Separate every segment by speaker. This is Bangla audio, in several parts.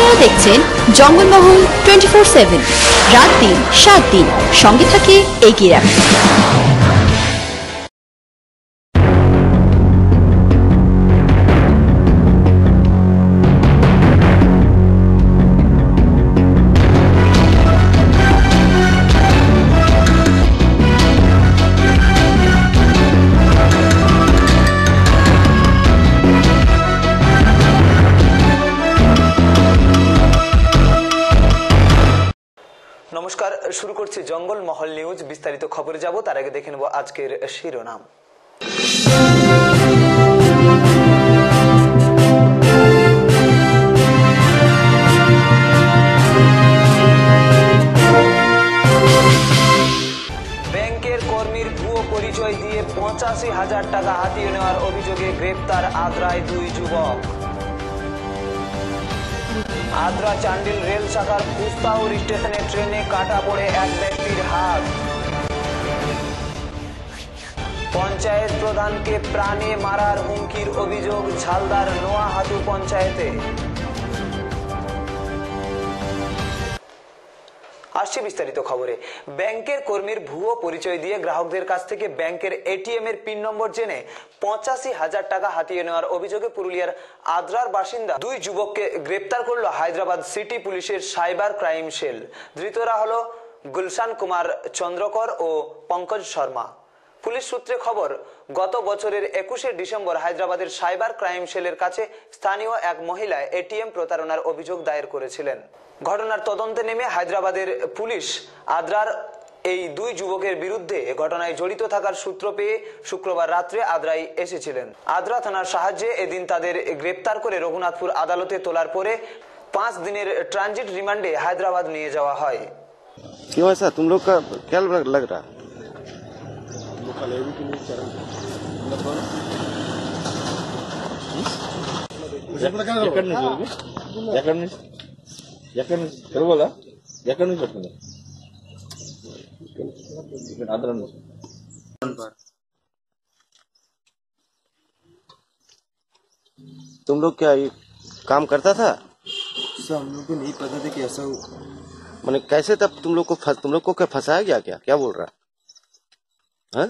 Speaker 1: আপনারা দেখছেন জঙ্গলমহল 24/7 রাত দিন 7 দিন সঙ্গে থাকে এগিয়ে রাখুন।
Speaker 2: নমস্কার, শুরু করছি জঙ্গল মহল নিউজ। বিস্তারিত খবরে যাব তার আগে দেখে নেব আজকের শিরোনাম। ব্যাংকের কর্মীর ভুয়ো পরিচয় দিয়ে 85,000 টাকা হাতিয়ে নেওয়ার অভিযোগে গ্রেপ্তার আদ্রায় 2 যুবক। আদ্রা চান্ডিল রেল শাখার পুস্তাউর স্টেশনে ট্রেনে কাটা পড়ে এক ব্যক্তির হাত। পঞ্চায়েত প্রধানকে প্রাণে মারার হুমকির অভিযোগ ঝালদার নোয়াহাতু পঞ্চায়েতে। আসছে বিস্তারিত খবরে। ব্যাংকের কর্মীর ভুয়ো পরিচয় দিয়ে গ্রাহকদের কাছ থেকে ব্যাংকের এটিএম এর পিন নম্বর জেনে 85,000 টাকা হাতিয়ে নেওয়ার অভিযোগে পুরুলিয়ার আদ্রার বাসিন্দা 2 যুবককে গ্রেপ্তার করল হায়দ্রাবাদ সিটি পুলিশের সাইবার ক্রাইম সেল। ধৃতরা হলো গুলশান কুমার চন্দ্রকর ও পঙ্কজ শর্মা। পুলিশ সূত্রে খবর, গত বছরের 21শে ডিসেম্বর হায়দ্রাবাদের সাইবার ক্রাইম সেলের কাছে স্থানীয় এক মহিলা এটিএম প্রতারণার অভিযোগ দায়ের করেছিলেন। ঘটনার তদন্তে নেমে হায়দ্রাবাদের পুলিশ আদ্রার এই 2 যুবকের বিরুদ্ধে ঘটনায় জড়িত থাকার সূত্র পেয়ে শুক্রবার রাত্রে আদ্রায় এসেছিলেন। আদ্রা থানার সাহায্যে এদিন তাদের গ্রেপ্তার করে রঘুনাথপুর আদালতে তোলার পরে 5 দিনের ট্রানজিট রিমান্ডে হায়দ্রাবাদ নিয়ে যাওয়া হয়।
Speaker 3: क्यों ऐसा तुम लोग का क्या लग रहा? तुम लोग क्या ये काम करता था?
Speaker 4: सर हम लोग को नहीं पता था कि ऐसा
Speaker 3: मैंने कैसे तब तुम लोग को क्या फंसाया गया? क्या बोल रहा है?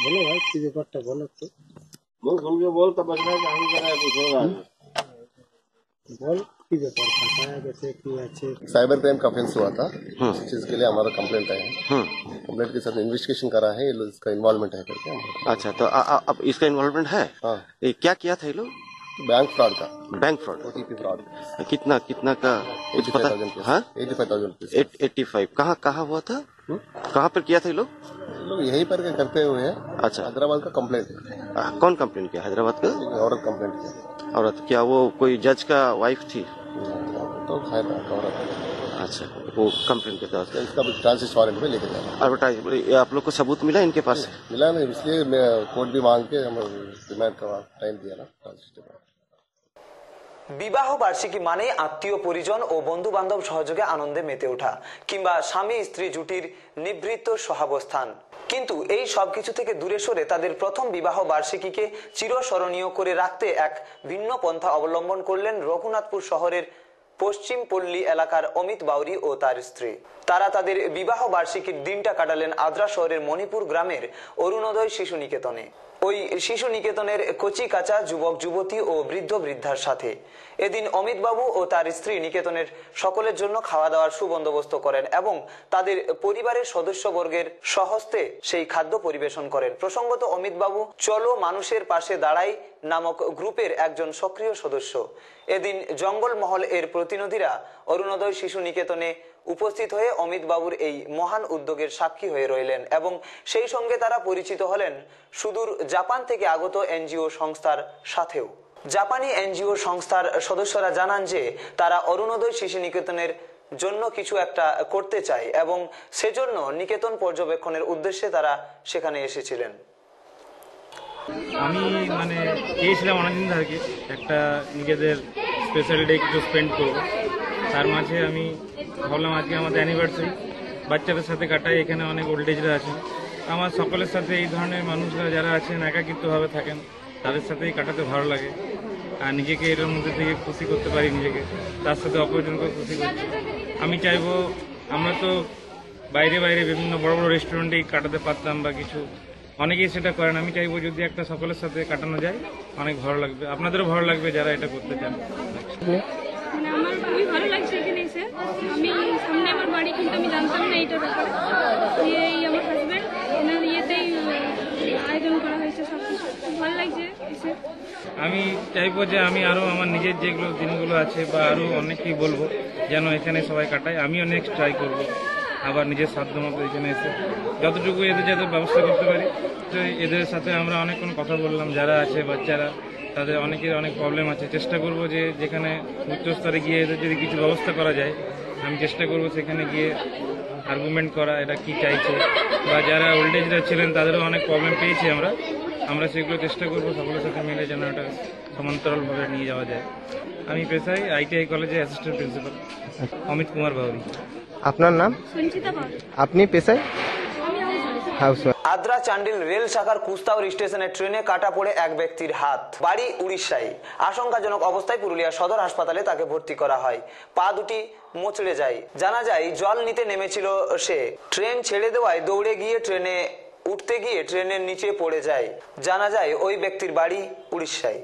Speaker 4: बोलो भाई तुझे पट्टा बोलो तो
Speaker 3: बोल तब बचना आगे कर रहा है कुछ होगा
Speaker 4: बोल कि व्यापार फंसाया कैसे कि अच्छे।
Speaker 5: साइबर क्राइम का ऑफेंस हुआ था, इस चीज के लिए हमारा कंप्लेंट आया है। कंप्लेंट के साथ इन्वेस्टिगेशन करा है, ये लोग इसका इन्वॉल्वमेंट है करके।
Speaker 3: अच्छा, तो अब इसका इन्वॉल्वमेंट है?
Speaker 5: हाँ।
Speaker 3: ये क्या किया था ये लोग?
Speaker 5: बैंक फ्रॉड का,
Speaker 3: बैंक फ्रॉड,
Speaker 5: ओटीपी फ्रॉड।
Speaker 3: कितना का?
Speaker 5: 85,000।
Speaker 3: 85। कहाँ हुआ था? कहाँ पर किया था ये लोग?
Speaker 5: यहीं पर करते हुए हैं।
Speaker 3: अच्छा,
Speaker 5: हैदराबाद का कंप्लेंट।
Speaker 3: कौन कंप्लेंट किया? हैदराबाद का
Speaker 5: औरत कंप्लेंट किया।
Speaker 3: औरत? क्या वो कोई जज का वाइफ थी?
Speaker 5: तो खैर औरत।
Speaker 3: अच्छा, वो कंप्लेंट के तहत
Speaker 5: इसका ट्रांसिट वारंट में लेके जाना।
Speaker 3: एडवर्टाइज आप लोग को सबूत मिला इनके पास से?
Speaker 5: मिला नहीं, इसलिए मैं कोर्ट भी मांग के हम रिमांड का टाइम दिया ना ट्रांसिट।
Speaker 2: বিবাহ বার্ষিকী মানে আত্মীয় পরিজন ও বন্ধু বান্ধব সহযোগে আনন্দে মেতে ওঠা কিংবা স্বামী স্ত্রী জুটির নিভৃত সহাবস্থান। কিন্তু এই সবকিছু থেকে দূরে সরে তাদের প্রথম বিবাহ বার্ষিকীকে চিরস্মরণীয় করে রাখতে এক ভিন্ন পন্থা অবলম্বন করলেন রঘুনাথপুর শহরের পশ্চিম পল্লী এলাকার অমিত বাউরি ও তার স্ত্রী। তারা তাদের বিবাহ বার্ষিকীর দিনটা কাটালেন আদ্রা শহরের মণিপুর গ্রামের অরুণোদয় শিশু নিকেতনে। ওই শিশু নিকেতনের কচি কাঁচা যুবক যুবতী ও বৃদ্ধ বৃদ্ধার সাথে এদিন অমিত বাবু ও তার স্ত্রী নিকেতনের সকলের জন্য খাওয়া দাওয়ার সুবন্দোবস্ত করেন এবং তাদের পরিবারের সদস্যবর্গের স্বহস্তে সেই খাদ্য পরিবেশন করেন। প্রসঙ্গত অমিত বাবু চলো মানুষের পাশে দাঁড়াই নামক গ্রুপের একজন সক্রিয় সদস্য। এদিন জঙ্গলমহল এর প্রতিনিধিরা অরুণোদয় শিশু নিকেতনে উপস্থিত হয়ে অমিত বাবুর এই মহান উদ্যোগের সাক্ষী হয়ে রইলেন এবং সেই সঙ্গে তারা পরিচিত হলেন সুদূর জাপান থেকে আগত এনজিও সংস্থার সাথেও। জাপানি এনজিও সংস্থার সদস্যরা জানান যে তারা অরুণোদয় শিশু নিকেতনের জন্য কিছু একটা করতে চায় এবং সেজন্য নিকেতন পর্যবেক্ষণের উদ্দেশ্যে তারা সেখানে এসেছিলেন।
Speaker 6: আমি চেয়েছিলাম অনেকদিন ধরে একটা নিজেদের স্পেশাল ডে কিছু স্পেন্ড করবো, তার মাঝে আমি ভাবলাম আজকে আমাদের অ্যানিভার্সারি, বাচ্চাদের সাথে কাটাই, এখানে অনেক ওল্ড এজরা আছেন, আমার সকলের সাথে এই ধরনের মানুষরা যারা আছেন একাকিত্বভাবে থাকেন তাদের সাথেই কাটাতে ভালো লাগে। আর নিজেকে এটার মধ্যে থেকে খুশি করতে পারি নিজেকে, তার সাথে অপরজনকে খুশি করছি। আমি চাইবো, আমরা তো বাইরে বাইরে বিভিন্ন বড় বড় রেস্টুরেন্টেই কাটাতে পারতাম বা কিছু, অনেকেই সেটা করেন। আমি চাইবো যদি একটা সকলের সাথে কাটানো যায় অনেক ভালো লাগবে, আপনাদেরও ভালো লাগবে যারা এটা করতে চান।
Speaker 7: মানে আমার খুবই ভালো লাগছে এখানে এসে। আমি সামনে আমার বাড়ি, কিন্তু আমি জানতাম না এইটার ব্যাপারে। এই আমার হাজব্যান্ড এনার ইয়েতেই আয়োজন করা হয়েছে সব কিছু, ভালো লাগছে এসে।
Speaker 6: আমি চাইবো যে আমি আরও আমার নিজের যেগুলো দিনগুলো আছে বা আরও অনেককেই বলবো যেন এখানে সবাই কাটায়। আমিও নেক্সট ট্রাই করবো আবার নিজের সাধ্য মতো এখানে এসে যতটুকু এদের যাতে ব্যবস্থা করতে পারি। তো এদের সাথে আমরা অনেকক্ষণ কথা বললাম, যারা আছে বাচ্চারা তাদের অনেকের অনেক প্রবলেম আছে। চেষ্টা করব যে যেখানে উচ্চস্তরে গিয়ে এদের যদি কিছু ব্যবস্থা করা যায়, আমি চেষ্টা করব সেখানে গিয়ে আর্গুমেন্ট করা এটা কি চাইছে, বা যারা ওল্ড এজরা ছিলেন তাদেরও অনেক প্রবলেম পেয়েছি আমরা সেগুলো চেষ্টা করব সকলের সাথে মিলে যেন এটা সমান্তরালভাবে নিয়ে যাওয়া যায়। আমি পেশায় ITI কলেজে অ্যাসিস্ট্যান্ট প্রিন্সিপাল অমিত কুমার বাউরি।
Speaker 8: আপনার নাম?
Speaker 7: সঞ্চিতা পাল।
Speaker 8: আপনি পেশায়? হাউসওয়াইফ।
Speaker 2: আদ্রা চান্ডিল রেল শাখার কুস্তাউর স্টেশনে ট্রেনে কাটা পড়ে এক ব্যক্তির হাত, বাড়ি উড়িষ্যায়। আশঙ্কাজনক অবস্থায় পুরুলিয়া সদর হাসপাতালে তাকে ভর্তি করা হয়। পা দুটি মোচড়ে যায়। জানা যায় জল নিতে নেমেছিল সে। ট্রেন ছেড়ে দেওয়ায় দৌড়ে গিয়ে ট্রেনে উঠতে গিয়ে ট্রেনের নিচে পড়ে যায়। জানা যায় ওই ব্যক্তির বাড়ি উড়িষ্যায়।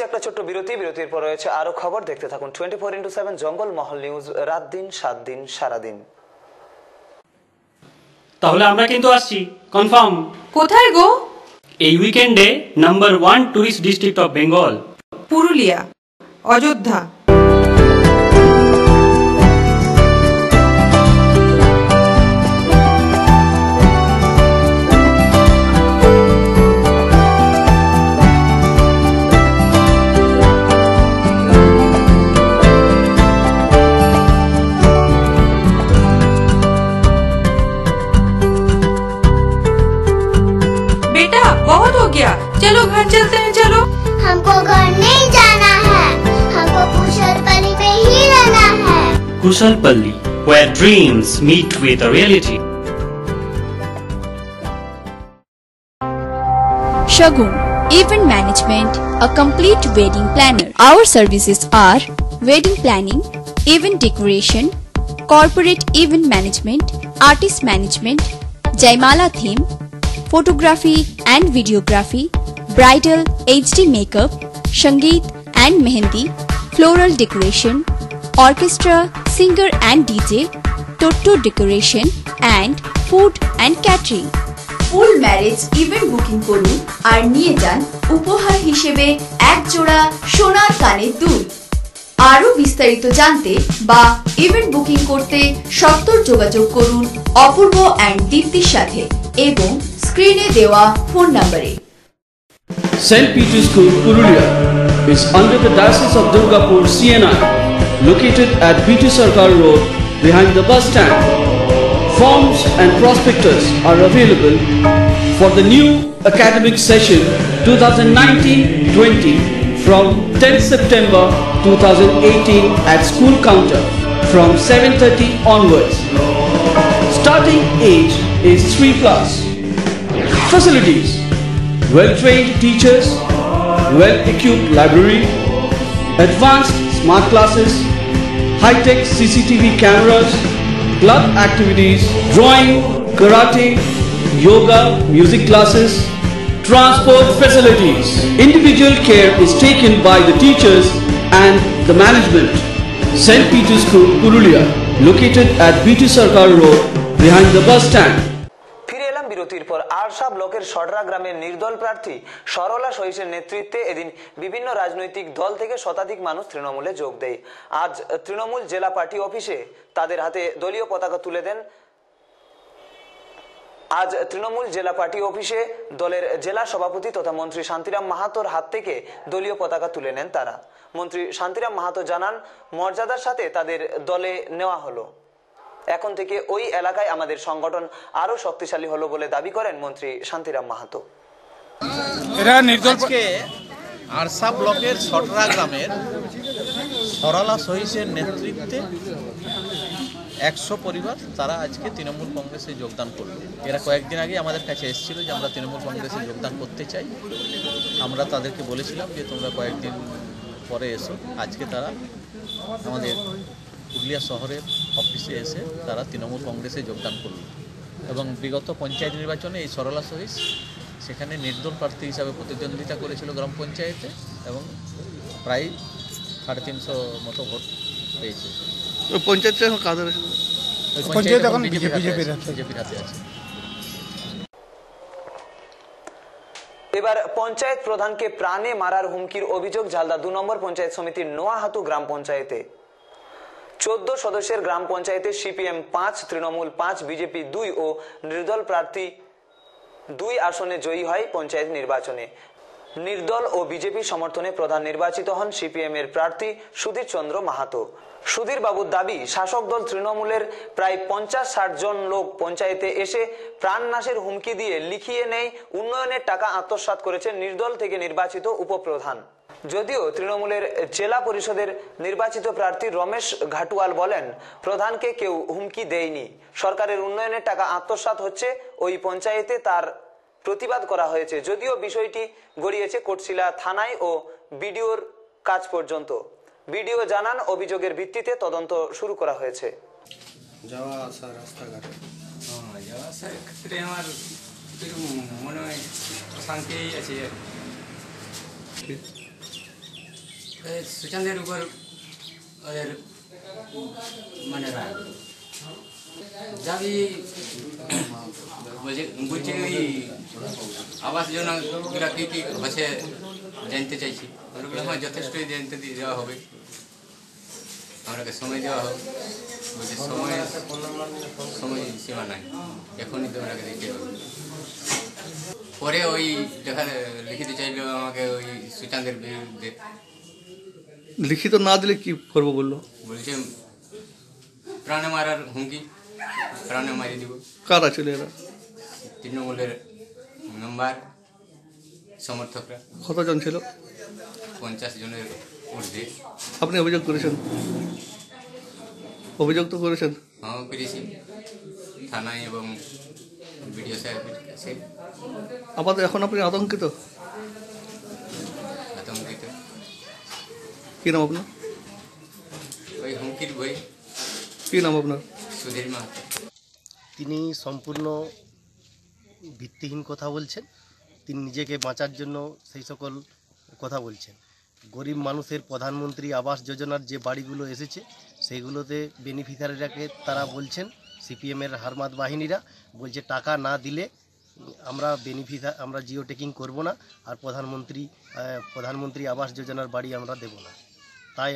Speaker 2: একটা ছোট্ট বিরতির পর রয়েছে আরো খবর। দেখতে থাকুন 24x7 জঙ্গল মহল নিউজ, রাত দিন 7 দিন সারাদিন।
Speaker 9: তাহলে আমরা কিন্তু আসছি কনফার্ম।
Speaker 10: কোথায় গো?
Speaker 9: এই উইকেন্ডে number 1 tourist district of Bengal,
Speaker 10: Purulia, Ayodhya. चलो घर चलते हैं। चलो,
Speaker 11: हमको घर नहीं जाना है, हमको कुशलपल्ली में ही रहना है।
Speaker 9: कुशलपल्ली, where dreams meet with a reality.
Speaker 1: Shagun Event Management, a complete wedding planner. Our services are wedding planning, event decoration, corporate event management, artist management, Jaimala theme, photography and videography, bridal HD makeup, Sangeet and Mehendi, floral decoration, orchestra, singer and DJ, Toto decoration and food and catering. Full marriage event booking করুন আর নিয়ে যান উপহার হিসেবে এক জোড়া সোনার কানের দুল। আরো বিস্তারিত জানতে বা ইভেন্ট বুকিং করতে সত্তর যোগাযোগ করুন অপূর্ব এন্ড দীপ্তির সাথে এবং স্ক্রিনে দেওয়া ফোন নম্বরে।
Speaker 12: St. Peter's School, Purulia is under the Diocese of Durgapur, CNI, located at BT Sarkar Road behind the bus stand. Forms and prospectus are available for the new academic session 2019-20 from 10th September 2018 at school counter from 7:30 onwards. Starting age is 3+. Facilities: well-trained teachers, well-equipped library, advanced smart classes, high-tech CCTV cameras, club activities, drawing, karate, yoga, music classes, transport facilities. Individual care is taken by the teachers and the management. St. Peter's School, Purulia, located at BT Sarkar Road, behind the bus stand.
Speaker 2: ফিরে এলাম বিরতির পর। আরশা ব্লকের সডরা গ্রামের নির্দল প্রার্থী সরলা সহিসের নেতৃত্বে এদিন বিভিন্ন রাজনৈতিক দল থেকে শতাধিক মানুষ তৃণমূলে যোগ দেয়। আজ তৃণমূল জেলা পার্টি অফিসে তাদের হাতে দলীয় পতাকা তুলে দেন। আজ তৃণমূল জেলা পার্টি অফিসে দলের জেলা সভাপতি তথা মন্ত্রী শান্তিরাম মাহাতোর হাত থেকে দলীয় পতাকা তুলে নেন তারা। মন্ত্রী শান্তিরাম মাহাতো জানান, মর্যাদার সাথে তাদের দলে নেওয়া হলো। এখন থেকে ওই এলাকায় আমাদের সংগঠন আরো শক্তিশালী হলো বলে দাবি করেন মন্ত্রী শান্তিরাম মাহাতো।
Speaker 13: আজকে আরশা ব্লকের সডরা গ্রামের সরলা সহিসের নেতৃত্বে 100 পরিবার তারা আজকে তৃণমূল কংগ্রেসে যোগদান করবে। এরা কয়েকদিন আগে আমাদের কাছে এসেছিল যে আমরা তৃণমূল কংগ্রেসে যোগদান করতে চাই। আমরা তাদেরকে বলেছিলাম যে তোমরা কয়েকদিন পরে এসো। আজকে তারা আমাদের পুরুলিয়া শহরের অফিসে এসে তারা তৃণমূল কংগ্রেসে যোগদান করল এবং বিগত পঞ্চায়েত নির্বাচনে এই সরলা সহিস সেখানে নির্দল প্রার্থী হিসাবে প্রতিদ্বন্দ্বিতা করেছিল গ্রাম পঞ্চায়েতে এবং প্রায় 350 মতো ভোট পেয়েছে।
Speaker 14: পঞ্চায়েত এখন কাদের
Speaker 13: পঞ্চায়েত এখন বিজেপির হাতে আছে।
Speaker 2: এবার পঞ্চায়েত প্রধানকে প্রাণে মারার হুমকির অভিযোগ ঝালদা 2 নম্বর পঞ্চায়েত সমিতির নোয়াহাতু গ্রাম পঞ্চায়েতে। 14 সদস্যের গ্রাম পঞ্চায়েতে সিপিএম 5, তৃণমূল 5, বিজেপি 2 ও নির্দল প্রার্থী 2 আসনে জয়ী হয় পঞ্চায়েত নির্বাচনে। নির্দল ও বিজেপি সমর্থনে প্রধান নির্বাচিত হন সিপিএম এর প্রার্থী সুধীর চন্দ্র মাহাতো। সুধীর বাবুর দাবি, শাসক দল তৃণমূলের প্রায় 50-60 জন লোক পঞ্চায়েতে এসে প্রাণনাশের হুমকি দিয়ে লিখিয়ে নেয় উন্নয়নের টাকা আত্মসাৎ করেছে নির্দল থেকে নির্বাচিত উপপ্রধান। যদিও তৃণমূলের জেলা পরিষদের নির্বাচিত প্রার্থী রমেশ ঘাটুয়াল বলেন, প্রধানকে কেউ হুমকি দেয়নি, সরকারের উন্নয়নের টাকা আত্মসাৎ হচ্ছে ওই পঞ্চায়েতে, তার প্রতিবাদ করা হয়েছে। যদিও বিষয়টি গড়িয়েছে কোটশিলা থানায় ও বিডিওর কাজ পর্যন্ত। বিডিও জানান, অভিযোগের ভিত্তিতে তদন্ত শুরু করা হয়েছে।
Speaker 4: যাওয়া আসা রাস্তাঘাটে
Speaker 15: যাওয়া আসার ক্ষেত্রে আমার কিছু মনে হয় শান্তি আছে। সুশান্তের উপর ওদের মানে দাবি বলছে ওই আবাস যোজনাগুলো কী কী হচ্ছে জানতে চাইছি। ওগুলো আমার যথেষ্টই জানতে দেওয়া হবে, আমাকে সময় দেওয়া হোক। বলছে সময় সীমা নাই, এখনই তো ওনাকে দিতে হবে। পরে ওই লিখিত চাইল আমাকে ওই সুশান্তের বিরুদ্ধে।
Speaker 14: লিখিত না দিলে কি করবো বললো?
Speaker 15: বলছে প্রাণে মারার হুমকি, প্রাণে মারিয়ে দিব।
Speaker 14: কারা ছিল এরা?
Speaker 15: তৃণমূলের মেম্বার সমর্থকরা।
Speaker 14: কতজন ছিল?
Speaker 15: 50 জনের ঊর্ধ্বে।
Speaker 14: আপনি অভিযোগ করেছেন? অভিযোগ তো করেছেন?
Speaker 15: হ্যাঁ করেছি, থানায় এবং বিডিও সাহেবের কাছে।
Speaker 14: আমাদের এখন আপনি আতঙ্কিত?
Speaker 15: আতঙ্কিত।
Speaker 14: কি নাম আপনার?
Speaker 15: ওই হুমকির বই।
Speaker 14: কি নাম আপনার?
Speaker 15: সুধীর মাহাতো।
Speaker 16: তিনি সম্পূর্ণ ভিত্তিহীন কথা বলছেন। তিনি নিজেকে বাঁচার জন্য সেই সকল কথা বলছেন। গরিব মানুষের প্রধানমন্ত্রী আবাস যোজনার যে বাড়িগুলো এসেছে সেইগুলোতে বেনিফিশিয়ারিরাকে তারা বলছেন, সিপিএমের হারমাত বাহিনীরা বলছে টাকা না দিলে আমরা জিও টেকিং করব না, আর প্রধানমন্ত্রী আবাস যোজনার বাড়ি আমরা দেব না। তাই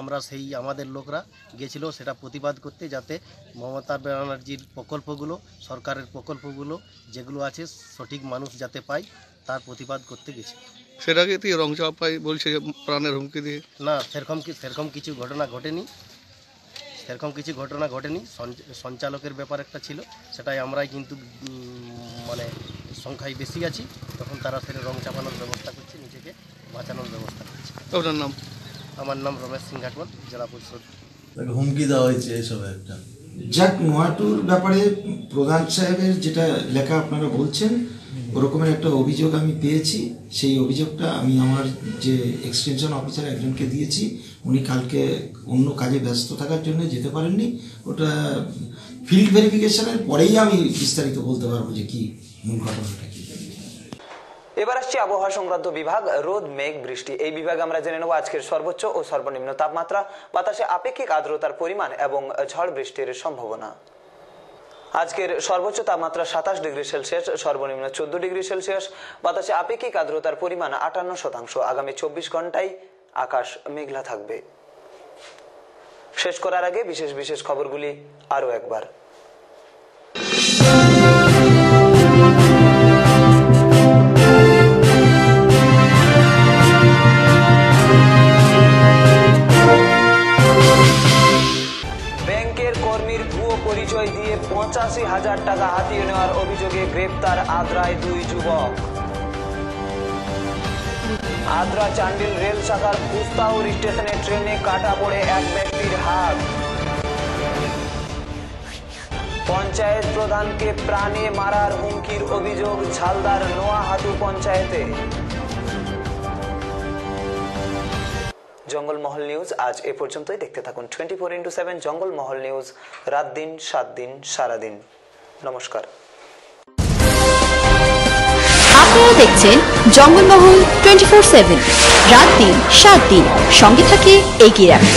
Speaker 16: আমরা সেই আমাদের লোকরা গেছিল সেটা প্রতিবাদ করতে, যাতে মমতা ব্যানার্জির প্রকল্পগুলো, সরকারের প্রকল্পগুলো যেগুলো আছে সঠিক মানুষ যাতে পায় তার প্রতিবাদ করতে গেছে।
Speaker 14: সেটাকে তুই রং চাপাই বলছে প্রাণের হুমকি দিয়ে?
Speaker 16: না, সেরকম কিছু ঘটনা ঘটেনি। সঞ্চালকের ব্যাপার একটা ছিল, সেটাই আমরাই কিন্তু মানে সংখ্যায় বেশি আছি, তখন তারা ফের রং চাপানোর ব্যবস্থা করছে, নিজেকে বাঁচানোর ব্যবস্থা করছে।
Speaker 14: আপনার নাম?
Speaker 16: আমার নাম রমেশ সিং ঘাটওয়াল, জেলা পরিষদ।
Speaker 17: হুমকি দেওয়া হয়েছে এসব একটা।
Speaker 18: যাক, নোয়াটুর ব্যাপারে প্রধান সাহেবের যেটা লেখা আপনারা বলছেন, ওরকমের একটা অভিযোগ আমি পেয়েছি। সেই অভিযোগটা আমি আমার যে এক্সটেনশন অফিসার একজনকে দিয়েছি, উনি কালকে অন্য কাজে ব্যস্ত থাকার জন্য যেতে পারেননি। ওটা ফিল্ড ভেরিফিকেশনের পরেই আমি বিস্তারিত বলতে পারবো যে কি মূল ঘটনাটা কি।
Speaker 2: এবার আসছে আবহাওয়া সংক্রান্ত বিভাগ, রোদ, মেঘ, বৃষ্টি। এই বিভাগে আমরা জেনে নেব আজকের সর্বোচ্চ ও সর্বনিম্ন তাপমাত্রা, বাতাসে আপেক্ষিক আর্দ্রতার পরিমাণ এবং ঝড় বৃষ্টির সম্ভাবনা। আজকের সর্বোচ্চ তাপমাত্রা 27 ডিগ্রি সেলসিয়াস, সর্বনিম্ন 14 ডিগ্রি সেলসিয়াস, বাতাসে আপেক্ষিক আর্দ্রতার পরিমাণ 58%। আগামী 24 ঘন্টায় আকাশ মেঘলা থাকবে। শেষ করার আগে বিশেষ বিশেষ খবরগুলি আরও একবার। পরিচয় দিয়ে 85,000 টাকা হাতিয়ে নেওয়ার অভিযোগে গ্রেপ্তার আদ্রায় 2 যুবক। আদ্রা চান্ডিল রেল শাখার কুস্তাউর স্টেশনে ট্রেনে কাটা পড়ে এক ব্যক্তির হাত। পঞ্চায়েত প্রধানকে প্রাণে মারার হুমকির অভিযোগ ঝালদার নোয়াহাতু পঞ্চায়েতে। জঙ্গলমহল নিউজ আজ এ পর্যন্তই। দেখতে থাকুন 24x7 জঙ্গলমহল নিউজ, রাত দিন 7 দিন সারাদিন। নমস্কার।
Speaker 1: আপনারা দেখছেন জঙ্গলমহল 24/7, রাত দিন 7 দিন, সঙ্গে থাকে এগিয়ে রাখুন।